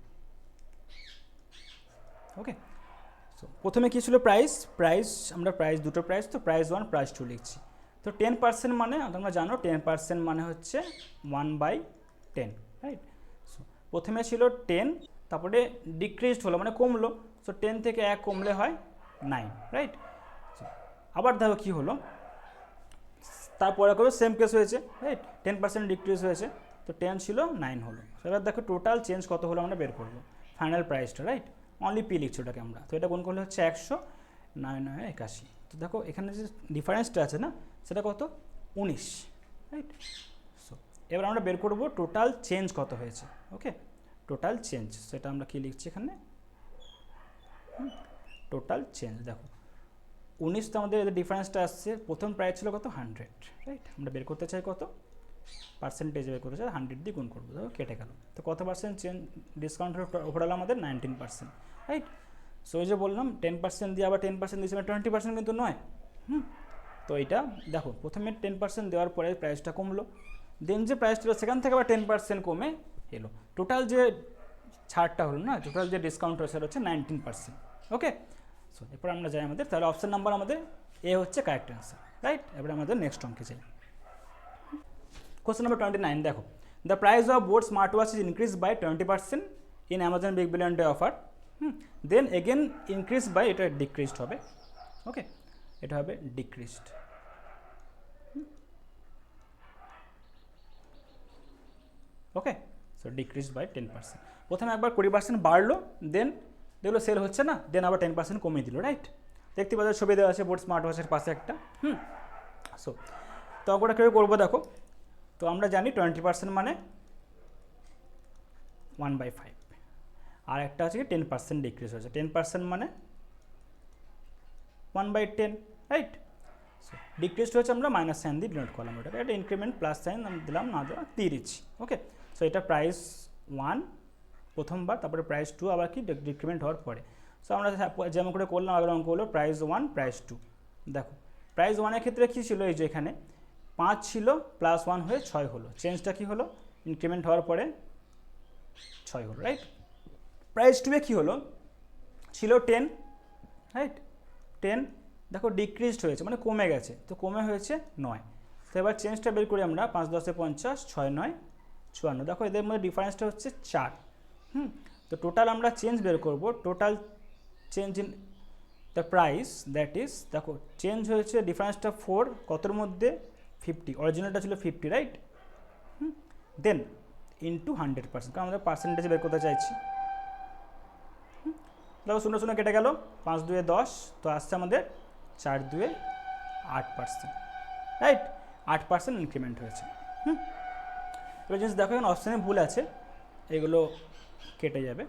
A: ওকে। সো প্রথমে কী ছিল, প্রাইস আমরা দুটো প্রাইস, তো প্রাইস 1 প্রাইস 2 লিখছি। তো 10% মানে তোমরা জানো 10% মানে হচ্ছে 1/10, রাইট। সো প্রথমে ছিল 10, তারপরে ডিক্রিজড হলো মানে কমলো, সো 10 থেকে 1 কমলে হয় 9, রাইট। আবার দেখো কী হলো, তারপরে করে সেম কেস হয়েছে, রাইট, 10% ডিক্রিজ হয়েছে, তো 10 ছিল 9 হলো। এবার দেখো টোটাল চেঞ্জ কত হলো আমরা বের করবো, ফাইনাল প্রাইসটা, রাইট। অনলি পি লিখছি ওটাকে আমরা, তো এটা গুণ করলে হচ্ছে 100, 9 9 81। তো দেখো এখানে যে ডিফারেন্সটা আছে না, সেটা কত, 19, রাইট। সো এবার আমরা বের করবো টোটাল চেঞ্জ কত হয়েছে, ওকে। টোটাল চেঞ্জ সেটা আমরা কি লিখছি এখানে, টোটাল চেঞ্জ, দেখো 19 তো আমাদের ডিফারেন্সটা আসছে, প্রথম প্রাইস ছিল কত 100, রাইট। আমরা বের করতে চাই কত, পার্সেন্টেজ বের করতে চাই 100 দিয়ে গুণ করবো, দেখো কেটে গেল। তো কত পার্সেন্ট চেঞ্জ ডিসকাউন্ট ওভারঅল আমাদের 19%, রাইট। সো ওই যে বললাম 10% দিয়ে আবার 10% দিয়েছে, 20% কিন্তু নয়, তো এইটা দেখো প্রথমে 10% দেওয়ার পরে প্রাইসটা কমলো, দেন যে প্রাইসটা সেখান থেকে আবার 10% কমে এলো, টোটাল যে ছাড়টা হলো না, টোটাল যে ডিসকাউন্ট হয়েছে সেটা হচ্ছে 19%, ওকে। সো এরপর আমরা যাই আমাদের, তাহলে অপশান নাম্বার আমাদের এ হচ্ছে কারেক্ট অ্যান্সার, রাইট। এবার আমাদের নেক্সট অঙ্কে যাই, কোশ্চেন নাম্বার 29, দেখো, the price of both smart watch is increase by 20% in Amazon big billion day offer, then again increase by, এটা ডিক্রিজড হবে, ওকে, এটা হবে decreased, okay, so decrease by 10%। প্রথমে একবার 20% বাড়লো, দেন দেখলো সেল হচ্ছে না, দেন আবার 10% কমিয়ে দিল, রাইট? দেখতে পাচ্ছ ছবি দেওয়া আছে বোট স্মার্ট ওয়াচের পাশে একটা, সো তো অঙ্কটা কীভাবে করবো দেখো। তো আমরা জানি 20% মানে 1/5, আর একটা হচ্ছে কি 10% ডিক্রিজ হয়েছে, 10% মানে 1/10, রাইট? সো ডিক্রিজড হয়েছে, আমরা মাইনাস সাইন দিয়ে ডিনোট করলাম, ওটাকে একটা ইনক্রিমেন্ট প্লাস সাইন দিলাম, না দেওয়া দিয়ে দিচ্ছি, ওকে। সো এটা প্রাইস 1 প্রথমবার, তারপরে প্রাইস 2 আবার কি ডিক্রিমেন্ট হওয়ার পরে। সো আমরা যেমন করে করলাম আগের অঙ্ক হলো প্রাইস 1 প্রাইস 2। দেখো প্রাইস 1-এর ক্ষেত্রে কী ছিল, এই যে এখানে 5 ছিল প্লাস 1 হয়ে 6 হলো, চেঞ্জটা কী হলো, ইনক্রিমেন্ট হওয়ার পরে 6 হলো, রাইট? প্রাইস 2-এ কী হলো, ছিল 10, রাইট? 10 দেখো ডিক্রিজড হয়েছে মানে কমে গেছে, তো কমে হয়েছে 9। তো এবার চেঞ্জটা বের করি আমরা, 5 10 50, 6 9 54, দেখো এদের মধ্যে ডিফারেন্সটা হচ্ছে 4। তো টোটাল আমরা চেঞ্জ বের করব, total change in the price, that is দেখো চেঞ্জ হয়েছে ডিফারেন্সটা 4, কতর মধ্যে 50, অরিজিনালটা ছিল 50, রাইট? দেন ইন্টু 100%, কারণ আমরা পার্সেন্টেজ বের করতে চাইছি। দেখো 0 0 কেটে গেল, 5 2 10, তো আসছে আমাদের 4 2 8%, রাইট? 8% ইনক্রিমেন্ট হয়েছে। এবার জিনিস দেখো এখানে অপশানে ভুল আছে, এগুলো কেটে যাবে,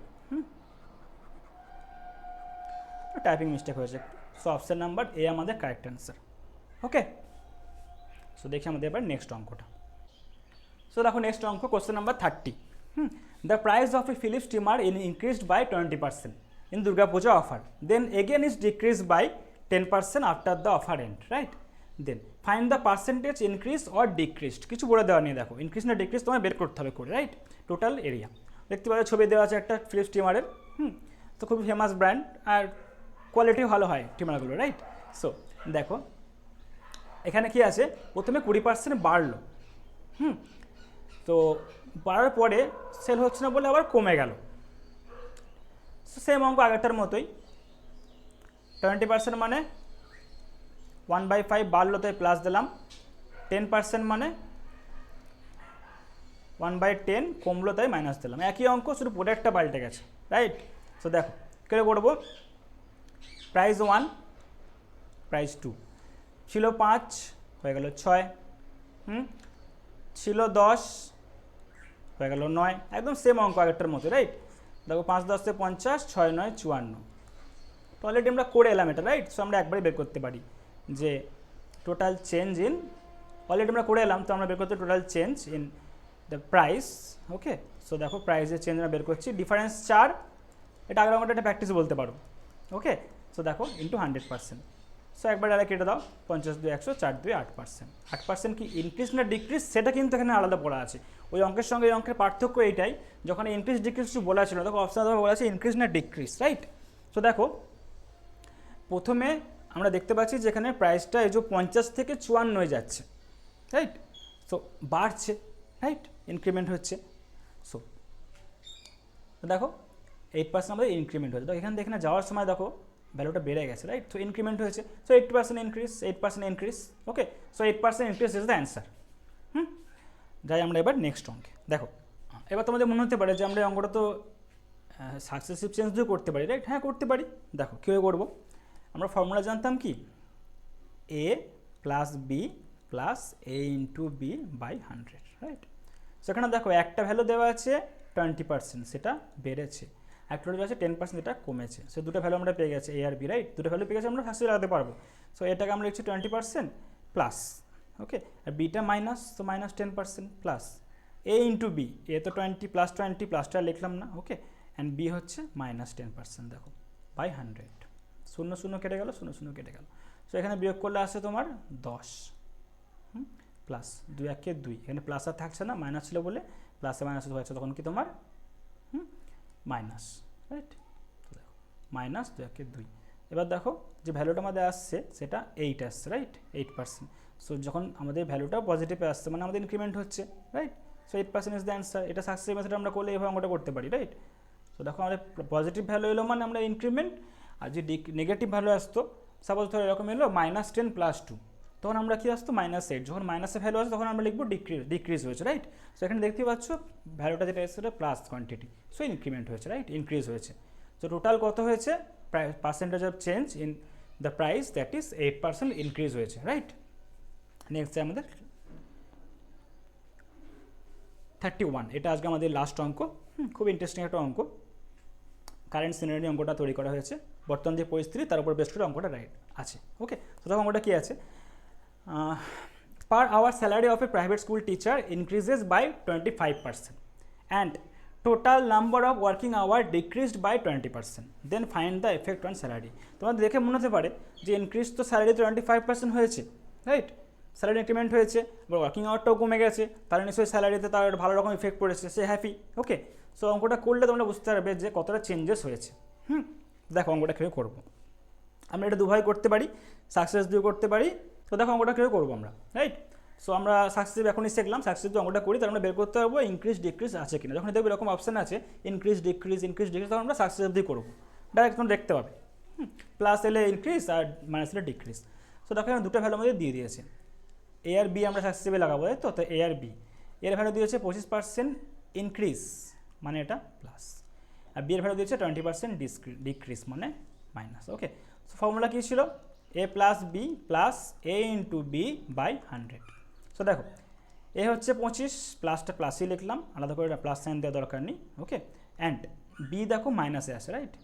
A: টাইপিং মিস্টেক হয়েছে। সো অপশান নাম্বার এ আমাদের কারেক্ট অ্যান্সার, ওকে। সো দেখি আমাদের এবার নেক্সট অঙ্কটা। সো দেখো নেক্সট অঙ্ক, question number 30। The price of a Philips steamer increased by 20% in Durga Puja offer, then again is decreased by 10% after the offer end, right? Then find the percentage increase or decreased, কিছু বলে দেওয়া নেই, দেখো increase না decrease তোমায় বের করতে হবে করে, রাইট? টোটাল এরিয়া দেখতে পাচ্ছ, ছবি দেওয়া আছে একটা ফিলিপস স্টিমারের, তো খুবই ফেমাস ব্র্যান্ড আর কোয়ালিটিও ভালো হয় স্টিমারগুলো, রাইট? সো দেখো এখানে কি আছে, প্রথমে 20% বাড়লো, তো বাড়ার পরে সেল হচ্ছে না বলে আবার কমে গেল। সেম অঙ্ক আগেরটার মতোই, 20% মানে 1/5 বাড়লো তাই প্লাস দিলাম, 10% মানে 1/10 কমলো তাই মাইনাস দিলাম, একই অঙ্ক শুধু প্রোডাক্টটা পাল্টে গেছে, রাইট? সো দেখো কী করবো, প্রাইস 1 প্রাইস 2 ছিল 5 হয়ে গেল 6, ছিল 10 হয়ে গেল 9, একদম সেম অঙ্ক আগেরটার মতো, রাইট? দেখো 5 10 50, 6 9 54, তো অলরেডি আমরা করে এলাম এটা, রাইট? সো আমরা একবারই বের করতে পারি যে টোটাল চেঞ্জ ইন, অলরেডি আমরা করে এলাম, তো আমরা বের করতে total change in the price, okay. So দেখো প্রাইসের চেঞ্জ আমরা বের করছি, ডিফারেন্স 4, এটা আগের অঙ্কটা একটা প্র্যাকটিস বলতে পারো, ওকে। সো দেখো ইন্টু 100%, সো একবার ডাইরেক্ট কেটে দাও, 50 2 100, 4 2 8%। 8% কি ইনক্রিজ না ডিক্রিজ সেটা কিন্তু এখানে আলাদা পড়া আছে, ওই অঙ্কের সঙ্গে এই অঙ্কের পার্থক্য এইটাই, যখন ইনক্রিজ ডিক্রিজ কিছু বলা ছিল দেখো অপশান বলা আছে ইনক্রিজ না ডিক্রিজ, রাইট? সো দেখো প্রথমে আমরা দেখতে পাচ্ছি যেখানে প্রাইসটা এই যে 50 থেকে 54 হয়ে যাচ্ছে, রাইট? সো বাড়ছে, রাইট? ইনক্রিমেন্ট হচ্ছে। সো দেখো 8% আমাদের ইনক্রিমেন্ট হয়েছে, তো এখানে দেখে না যাওয়ার সময় দেখো ভ্যালুটা বেড়ে গেছে, রাইট? সো ইনক্রিমেন্ট হয়েছে, so 8% increase, 8% increase, okay. So 8% increase is the answer. যাই আমরা এবার নেক্সট অঙ্কে। দেখো এবার তোমাদের মনে হতে পারে যে আমরা এই অঙ্কটা তো সাকসেসিভ চেঞ্জ দিয়ে করতে পারি, রাইট? হ্যাঁ করতে পারি। দেখো কীভাবে করবো, আমরা ফর্মুলা জানতাম কি, a plus B plus a into B by 100, right? সেখানে দেখো একটা ভ্যালু দেওয়া আছে 20%, সেটা বেড়েছে, একটা ভ্যালু আছে 10%, এটা কমেছে। সো দুটো ভ্যালু আমরা পেয়ে গেছি, এ আর বি, রাইট? দুটো ভ্যালু পেয়ে গেছে, আমরা সাকসেস লাগাতে পারবো। সো এটাকে আমরা লিখছি 20% প্লাস, ওকে, আর বিটা মাইনাস, তো minus 10% plus A into B, এ তো 20 প্লাস 20 প্লাসটা লিখলাম না, ওকে, অ্যান্ড বি হচ্ছে মাইনাস 10%, দেখো বাই 100, 0 0 কেটে গেল, 0 0 কেটে গেল। সো এখানে বিয়োগ করলে আসে তোমার 10, প্লাস 2 1 2, এখানে প্লাস আর থাকছে না, মাইনাস ছিল বলে প্লাসে মাইনাস হয়েছে, তখন কি তোমার মাইনাস, রাইট? দেখো মাইনাস 2 1 2। এবার দেখো যে ভ্যালুটা আমাদের আসছে সেটা 8 আসছে, রাইট? 8%। সো যখন আমাদের ভ্যালুটা পজিটিভে আসছে মানে আমাদের ইনক্রিমেন্ট হচ্ছে, right? So 8% is the answer. এটা সাকসেস মেথড আমরা করলে এইভাবে অঙ্কটা করতে পারি, রাইট? সো দেখো আমাদের পজিটিভ ভ্যালু এলো মানে আমরা ইনক্রিমেন্ট, আর যে নেগেটিভ ভ্যালু আসতো সাপোজ ধরো এরকম এলো -10 + 2, তখন আমরা কি আসতো -8, যখন মাইনাসে ভ্যালু আসে তখন আমরা লিখবো ডিক্রিজ হয়েছে, রাইট। সো এখানে দেখতে পাচ্ছ ভ্যালুটা যেটা এসেছে প্লাস কোয়ান্টিটি, সো ইনক্রিমেন্ট হয়েছে, রাইট, ইনক্রিজ হয়েছে। সো টোটাল কত হয়েছে, percentage of change in the price, that is 8% increase হয়েছে, রাইট। নেক্সট আমাদের 31, এটা আজকে আমাদের লাস্ট অঙ্ক। খুব ইন্টারেস্টিং একটা অঙ্ক, কারেন্ট সিনারি অঙ্কটা তৈরি করা হয়েছে, বর্তমান যে পরিস্থিতি তার উপর বেস করে অঙ্কটা রাইট আছে। ওকে, তো দেখো অঙ্কটা কী আছে, per hour salary of a private school teacher increases by 25% and total number of working hour decreased by 20%, then find the effect on salary. তোমাদের দেখে মনে হতে পারে যে ইনক্রিজ তো স্যালারি 25% হয়েছে, রাইট, স্যালারি ইনক্রিমেন্ট হয়েছে, এবার ওয়ার্কিং আওয়ারটাও কমে গেছে, তাহলে নিশ্চয়ই স্যালারিতে তার ভালো রকম ইফেক্ট পড়েছে, সে হ্যাপি। ওকে, সো অঙ্কটা করলে তোমরা বুঝতে পারবে যে কতটা চেঞ্জেস হয়েছে। দেখো অঙ্কটা কীভাবে করবো, আমরা এটা দুভাবে করতে পারি, সাকসেস দিয়ে করতে পারি। তো দেখো অঙ্কটা কীভাবে করবো আমরা, রাইট। সো আমরা সাকসেসিভ এখনই শিখলাম, সাকসেসিভ অঙ্কটা করি তাহলে আমরা বের করতে পারবো ইনক্রিজ ডিক্রিজ আছে কিনা। যখন দেখবো এরকম অপশান আছে ইনক্রিজ ডিক্রিজ তখন আমরা সাকসেসিভ দিয়ে করবো, ডাইরেক্ট তখন দেখতে পাবে প্লাস এলে ইনক্রিজ আর মাইনাস এলে ডিক্রিজ। সো দেখো এখানে দুটো ভ্যালু আমাদের দিয়ে দিয়েছে, এ আর বি আমরা সাকসেসিভে লাগাবো, তাই তো এ আর বি, এর ভ্যালু দিয়েছে 25% ইনক্রিজ মানে এটা প্লাস, আর বি এর ভ্যালু দিয়েছে 20% ডিক্রিজ মানে মাইনাস। ওকে, সো ফর্মুলা কী ছিল, A plus B plus A into B by 100। So দেখো এ হচ্ছে 25, প্লাসটা প্লাসই লিখলাম, আলাদা করে প্লাস সাইন দেওয়ার দরকার নেই। ওকে, অ্যান্ড বি দেখো মাইনাসে আসে, রাইট।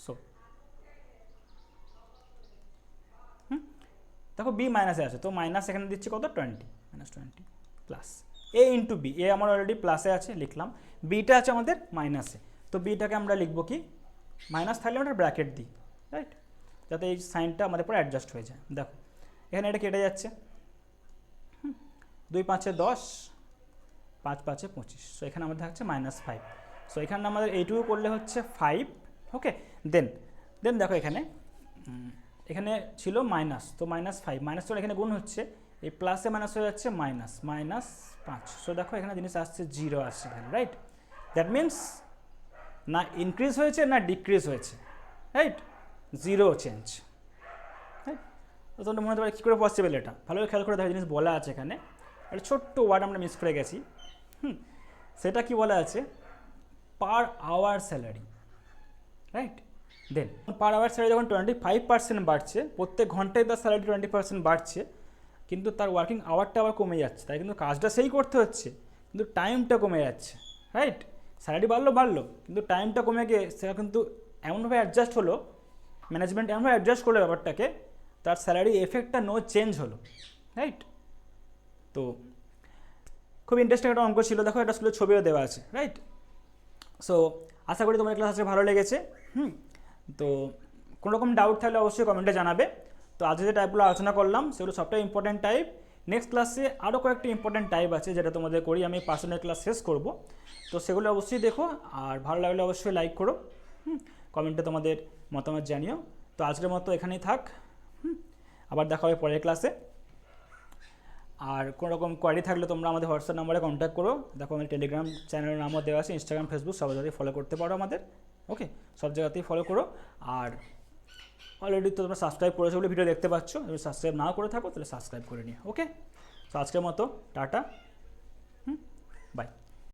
A: সো দেখো বি মাইনাসে আছে, তো মাইনাস এখানে দিচ্ছি কত, 20, -20 প্লাস এ ইন্টু বি, এ আমার অলরেডি প্লাসে আছে লিখলাম, বিটা আছে আমাদের মাইনাসে, তো বিটাকে আমরা লিখবো কি মাইনাস থাকলে আমরা ব্র্যাকেট দিই, রাইট, যাতে এই সাইনটা আমাদের পরে অ্যাডজাস্ট হয়ে যায়। দেখো এখানে এটা কেটে যাচ্ছে, 2 × 5 = 10, 5 × 5 = 25, সো এখানে আমাদের থাকছে -5। সো এখানে আমাদের এইটুকু করলে হচ্ছে 5। ওকে, দেন দেখো এখানে ছিল মাইনাস, তো -5 মাইনাস তো এখানে গুণ হচ্ছে, এই প্লাসে মাইনাস হয়ে যাচ্ছে -5। সো দেখো এখানে জিনিস আসছে 0 আসছে ভ্যালু, রাইট। দ্যাট মিনস না ইনক্রিজ হয়েছে না ডিক্রিজ হয়েছে, রাইট, 0 চেঞ্জ, রাইট। তো তোমরা মনে হতে পারে কী করে পসিবল, এটা ভালো করে খেয়াল করে দেখো জিনিস বলা আছে এখানে, একটা ছোট্ট ওয়ার্ড আমরা মিস করে গেছি। সেটা কি বলা আছে, পার আওয়ার স্যালারি, রাইট। দেন পার আওয়ার স্যালারি যখন 25% বাড়ছে, প্রত্যেক ঘন্টায় তার স্যালারি 20% বাড়ছে, কিন্তু তার ওয়ার্কিং আওয়ারটা আবার কমে যাচ্ছে, তাই কিন্তু কাজটা সেই করতে হচ্ছে কিন্তু টাইমটা কমে যাচ্ছে, রাইট। স্যালারি বাড়লো কিন্তু টাইমটা কমে গিয়ে সেটা কিন্তু এমনভাবে অ্যাডজাস্ট হলো, ম্যানেজমেন্ট এমনভাবে অ্যাডজাস্ট করলো ব্যাপারটাকে, তার স্যালারি এফেক্টটা নো চেঞ্জ হলো, রাইট। তো খুব ইন্টারেস্টিং একটা অঙ্ক ছিল, দেখো এটা স্কুলের ছবিও দেওয়া আছে, রাইট। সো আশা করি তোমার ক্লাস আজকে ভালো লেগেছে। তো কোনো রকম ডাউট থাকলে অবশ্যই কমেন্টে জানাবে। তো আজকে যে টাইপগুলো আলোচনা করলাম সেগুলো সবটাই ইম্পর্টেন্ট টাইপ, নেক্সট ক্লাসে আরও কয়েকটি ইম্পর্টেন্ট টাইপ আছে যেটা তোমাদের করি আমি পার্সোনাল ক্লাস শেষ করব, তো সেগুলো অবশ্যই দেখো, আর ভালো লাগলে অবশ্যই লাইক করো, কমেন্টে তোমাদের মতামত জানিও। তো আজকের মতো এখানেই থাক, আবার দেখা হবে পরের ক্লাসে। আর কোনো রকম কোয়ারি থাকলে তোমরা আমাদের হোয়াটসঅ্যাপ নাম্বারে কন্ট্যাক্ট করো, দেখো আমাদের টেলিগ্রাম চ্যানেলের নামও দেওয়া আছে, ইনস্টাগ্রাম ফেসবুক সব জায়গাতেই ফলো করতে পারো আমাদের। ওকে, সব জায়গাতেই ফলো করো, আর অলরেডি তো তোমরা সাবস্ক্রাইব করেছো বলে ভিডিও দেখতে পাচ্ছ, যদি সাবস্ক্রাইব না করে থাকো তাহলে সাবস্ক্রাইব করে নিও। ওকে, তো আজকের মতো টাটা, বাই।